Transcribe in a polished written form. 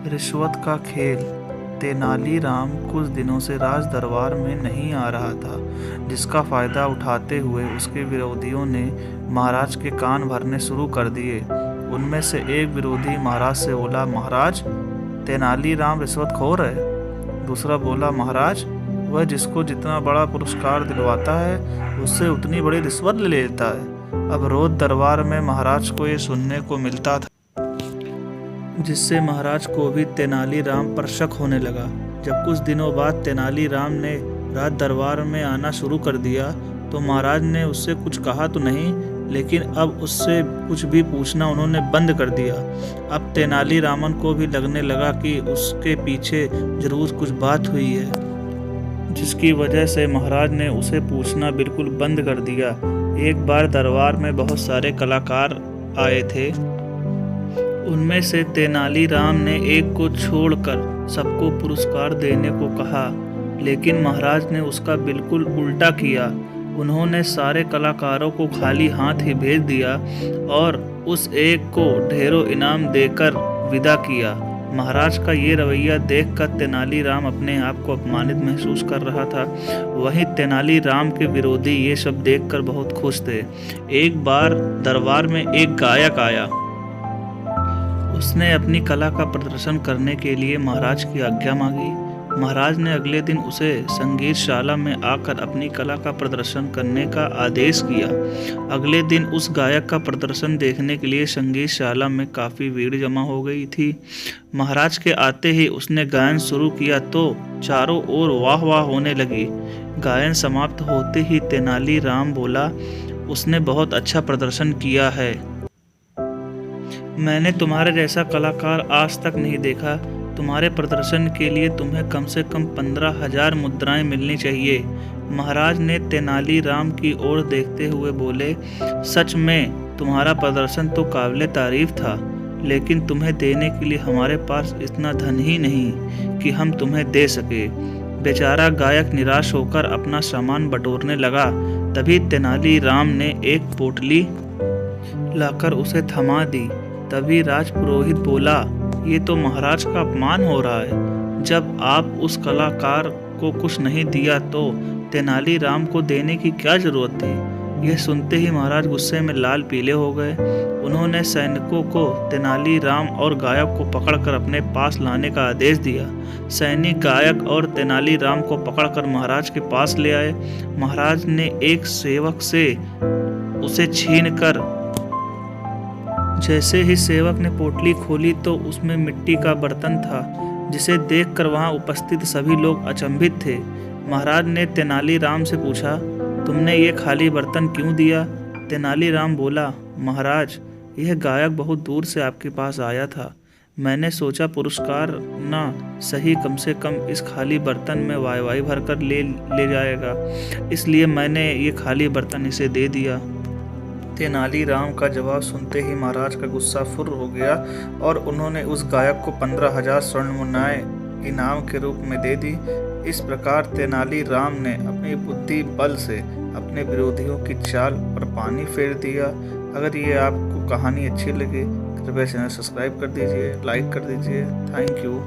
रिश्वत का खेल। तेनालीराम कुछ दिनों से राज दरबार में नहीं आ रहा था, जिसका फायदा उठाते हुए उसके विरोधियों ने महाराज के कान भरने शुरू कर दिए। उनमें से एक विरोधी महाराज से बोला, महाराज, तेनालीराम रिश्वतखोर है। दूसरा बोला, महाराज, वह जिसको जितना बड़ा पुरस्कार दिलवाता है उससे उतनी बड़ी रिश्वत ले लेता है। अब रोज दरबार में महाराज को ये सुनने को मिलता था, जिससे महाराज को भी तेनालीराम पर शक होने लगा। जब कुछ दिनों बाद तेनालीराम ने राज दरबार में आना शुरू कर दिया तो महाराज ने उससे कुछ कहा तो नहीं, लेकिन अब उससे कुछ भी पूछना उन्होंने बंद कर दिया। अब तेनालीरामन को भी लगने लगा कि उसके पीछे जरूर कुछ बात हुई है, जिसकी वजह से महाराज ने उसे पूछना बिल्कुल बंद कर दिया। एक बार दरबार में बहुत सारे कलाकार आए थे। उनमें से तेनालीराम ने एक को छोड़कर सबको पुरस्कार देने को कहा, लेकिन महाराज ने उसका बिल्कुल उल्टा किया। उन्होंने सारे कलाकारों को खाली हाथ ही भेज दिया और उस एक को ढेरों इनाम देकर विदा किया। महाराज का ये रवैया देखकर तेनालीराम अपने आप को अपमानित महसूस कर रहा था। वहीं तेनालीराम के विरोधी ये सब देखकर बहुत खुश थे। एक बार दरबार में एक गायक आया। उसने अपनी कला का प्रदर्शन करने के लिए महाराज की आज्ञा मांगी। महाराज ने अगले दिन उसे संगीतशाला में आकर अपनी कला का प्रदर्शन करने का आदेश किया। अगले दिन उस गायक का प्रदर्शन देखने के लिए संगीतशाला में काफ़ी भीड़ जमा हो गई थी। महाराज के आते ही उसने गायन शुरू किया तो चारों ओर वाह वाह होने लगी। गायन समाप्त होते ही तेनालीराम बोला, उसने बहुत अच्छा प्रदर्शन किया है। मैंने तुम्हारे जैसा कलाकार आज तक नहीं देखा। तुम्हारे प्रदर्शन के लिए तुम्हें कम से कम 15,000 मुद्राएं मिलनी चाहिए। महाराज ने तेनालीराम की ओर देखते हुए बोले, सच में तुम्हारा प्रदर्शन तो काबिले तारीफ था, लेकिन तुम्हें देने के लिए हमारे पास इतना धन ही नहीं कि हम तुम्हें दे सके। बेचारा गायक निराश होकर अपना सामान बटोरने लगा। तभी तेनालीराम ने एक पोटली लाकर उसे थमा दी। तभी राजपुरोहित बोला, ये तो महाराज का अपमान हो रहा है। जब आप उस कलाकार को कुछ नहीं दिया तो तेनालीराम को देने की क्या जरूरत थी। यह सुनते ही महाराज गुस्से में लाल पीले हो गए। उन्होंने सैनिकों को तेनालीराम और गायक को पकड़कर अपने पास लाने का आदेश दिया। सैनिक गायक और तेनालीराम को पकड़कर महाराज के पास ले आए। महाराज ने एक सेवक से उसे छीनकर, जैसे ही सेवक ने पोटली खोली तो उसमें मिट्टी का बर्तन था, जिसे देखकर वहां उपस्थित सभी लोग अचंभित थे। महाराज ने तेनालीराम से पूछा, तुमने ये खाली बर्तन क्यों दिया। तेनालीराम बोला, महाराज, यह गायक बहुत दूर से आपके पास आया था। मैंने सोचा पुरस्कार ना सही, कम से कम इस खाली बर्तन में वाई भरकर ले जाएगा, इसलिए मैंने ये खाली बर्तन इसे दे दिया। तेनालीराम का जवाब सुनते ही महाराज का गुस्सा फुर्र हो गया और उन्होंने उस गायक को 15,000 स्वर्ण मुद्राएं इनाम के रूप में दे दी। इस प्रकार तेनालीराम ने अपनी बुद्धि बल से अपने विरोधियों की चाल पर पानी फेर दिया। अगर ये आपको कहानी अच्छी लगे कृपया चैनल सब्सक्राइब कर दीजिए, लाइक कर दीजिए। Thank you.